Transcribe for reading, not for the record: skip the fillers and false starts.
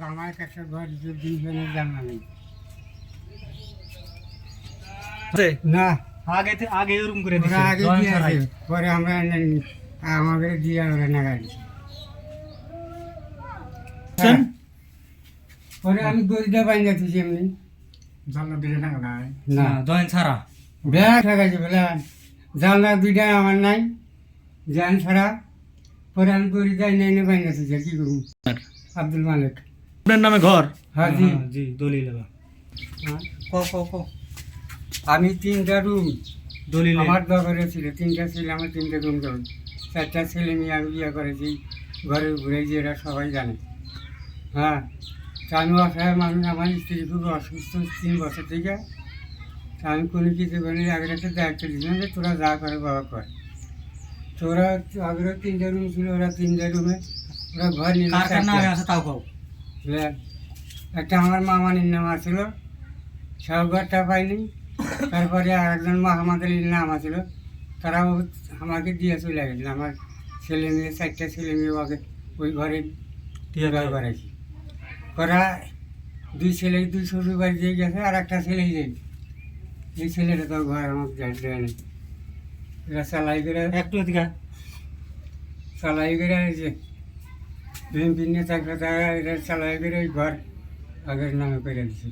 আমার একটা ঘর দুইজনের জানা নেই না আগে এরকম করে ওরা দিছে আগে দিয়ে আছে পরে আমরা আমাদের দিয়ে ওরা নাগাল পরে আমি দড়িটা বাইন্দা দিয়েছি এমনি জানলা দিলে না না জয়েন ছাড়া বেড়া ঠেকাইছে বেলা জানলা দুইটা আমার নাই জান ছাড়া পরে আমি দড়ি যাই নাই না বাইন্দা দিয়েছি কি করবো আব্দুল মালিক আপনার নামে ঘর হ্যাঁ জি জি দলিল আমি 3টা রুম দলিল আমার দখলে ছিল 3টা ছেলে আমার 3টা রুম দখল 4টা ছেলে নিয়ে আমি বিয়ে করেছি ঘরে ঘুরে যে এরা সবাই জানে হ্যাঁ তা আমি অসহায় মানুষ আমার স্ত্রী খুব অসুস্থ 3 বছর থেকে তা আমি কোনো কিছু করি আগের একটা দায়িত্ব দিলাম যে তোরা যা করে বাবা কর তোরা আগের 3টা রুম ছিল ওরা 3টা রুমে ওরা ঘর নিয়ে তাও খাও একটা আমার মামানির নাম আছিল সব ঘরটা পাইনি তারপরে আরেকজন মাহমাদ আলীর নাম আছিল তারাও আমাকে দিয়ে চলে গেছিল আমার ছেলে মেয়ে 4টা ছেলে মেয়ে ওকে ওই ঘরে ঘর করেছি করা 2 ছেলে 2 শ্বশুর বাড়ি দিয়ে গেছে আর একটা ছেলেই যাই এই ছেলেটা তো ঘর আমাকে দেয় না এরা চালাই করে একটু এদিকে চালাই করে যে বিভিন্ন চাকরি তারা এটা চালাই করে ওই ঘর আগের নামে করে দিচ্ছে